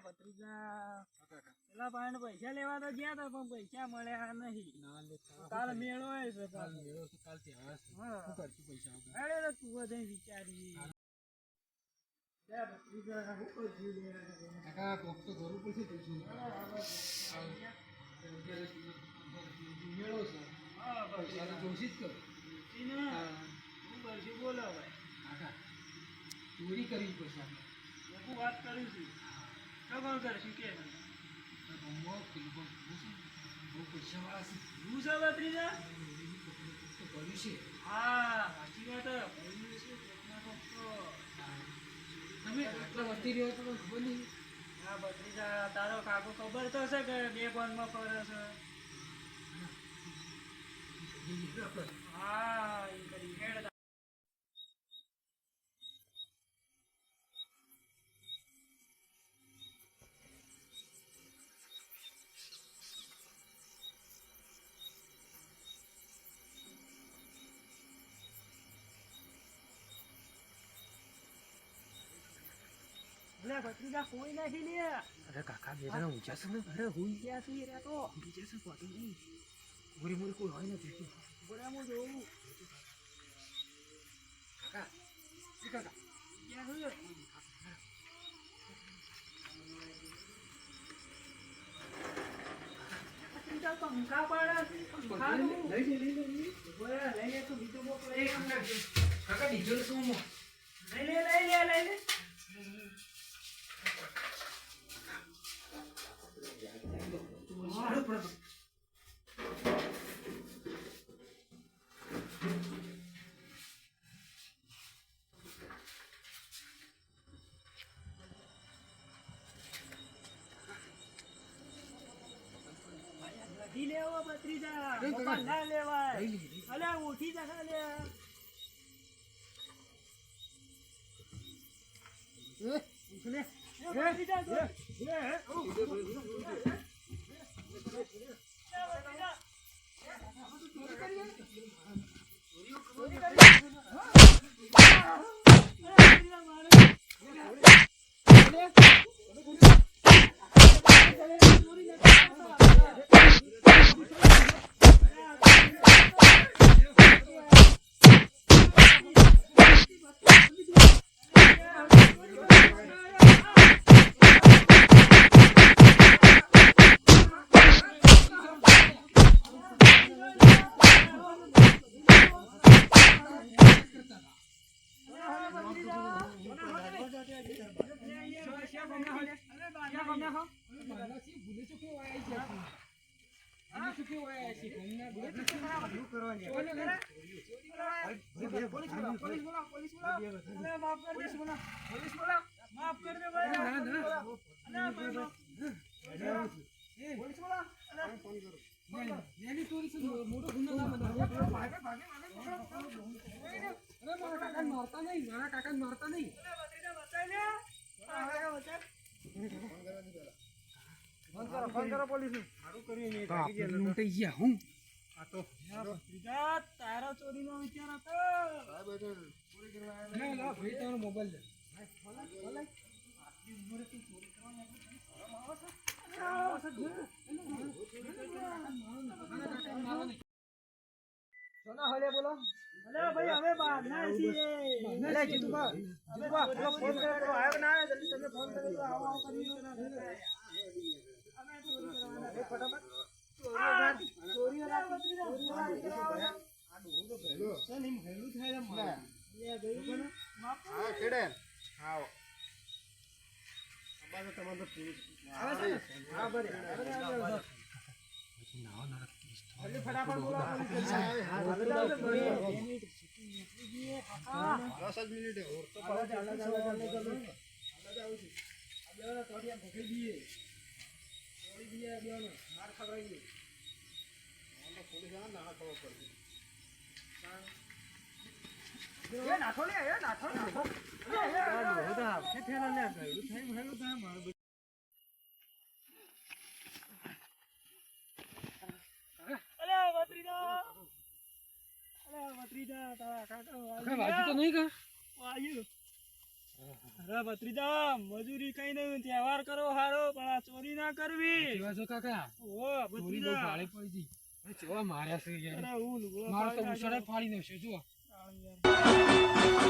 ભત્રીજા પેલા પાણી પૈસા લેવા તો ગયા તા પણ પૈસા મળ્યા નહીં. કાલ મેળો છે. અરે તું બધે વિચારી બોલો ચોરી કરવી પડશે. હું વાત કરું છું ખબર કરશું કે બહુ પૈસા વાળા છે. હું છે ભત્રીજા? ભર્યું છે. હા સાચી વાત. તમે આટલા વર્તી રહ્યો તો ખબર નહીં. હા ભત્રીજા તારો કાકો ખબર તો છે કે બે બોનમાં ફરે છે. હા એ કરી હેડ. ભત્રીજા કોઈ નથી લે. અરે કાકા બે જણા ઊંચા છે ને. અરે હુઈ ગયા છે રે તો બીજા છે પોતે નહીં. મોરી મોરી કોઈ હોય નથી. બરાબર જોવું કાકા કાકા ક્યાં છે? પંખા પડે લઈ લે તું બીજો કાકા ડીઝલ શું લઈ લે. લેવો ભત્રીજા ના લેવાય. અલ્યા ઉઠી જશે લે. મારતા નહીં. ફોન કરો પોલીસ નું. તારો ચોરી નો વિચાર હતો. મોબાઈલ બોલો. અલે ભાઈ અમે બહાર ના છીએ. અલે જીતુભા પેલો ફોન કરે તો આવ્યો ના આવે. જલ્દી તમે ફોન કરો તો આવો કરી અમે ચોરી કરવાના. ફટાફટ ચોરી આ ડોહો તો ભેલો છે ને. ભેલું થાય એમ મારે એ ગયું છે ને. હા કેડે આવો અબાજો તમારો પુરુષ આવે છે. હા બરે જલ્દી ફટાફટ બોલો. 10 મિનિટ ઓર તો ચાલો તોડિયા ભૂખી દીએ થોડી દીએ બેનો માર ખવરાઈએ. ઓનો પોલીસ આ ના ખબર પડતી. એ નાખો લે. એ નાખો હોતા કે થેલા લે ગયું થાય હેલો થાય માર. અલે ભત્રીજા તારા કાકા વાજી તો નહીં કા વાજી અરે ભત્રીજા મજૂરી કઈ નહીં તહેવાર કરો હારો પણ આ ચોરી ના કરવી કેવા છો કાકા ઓ ચોરી બહુ ભત્રીજા ભારે પડી ગઈ અરે કેવા માર્યા છે યાર અરે હું લુગડો મારો તો ફાડી ઉછળે નાખ્યો. ફાડી નાખ્યો જો આ યાર.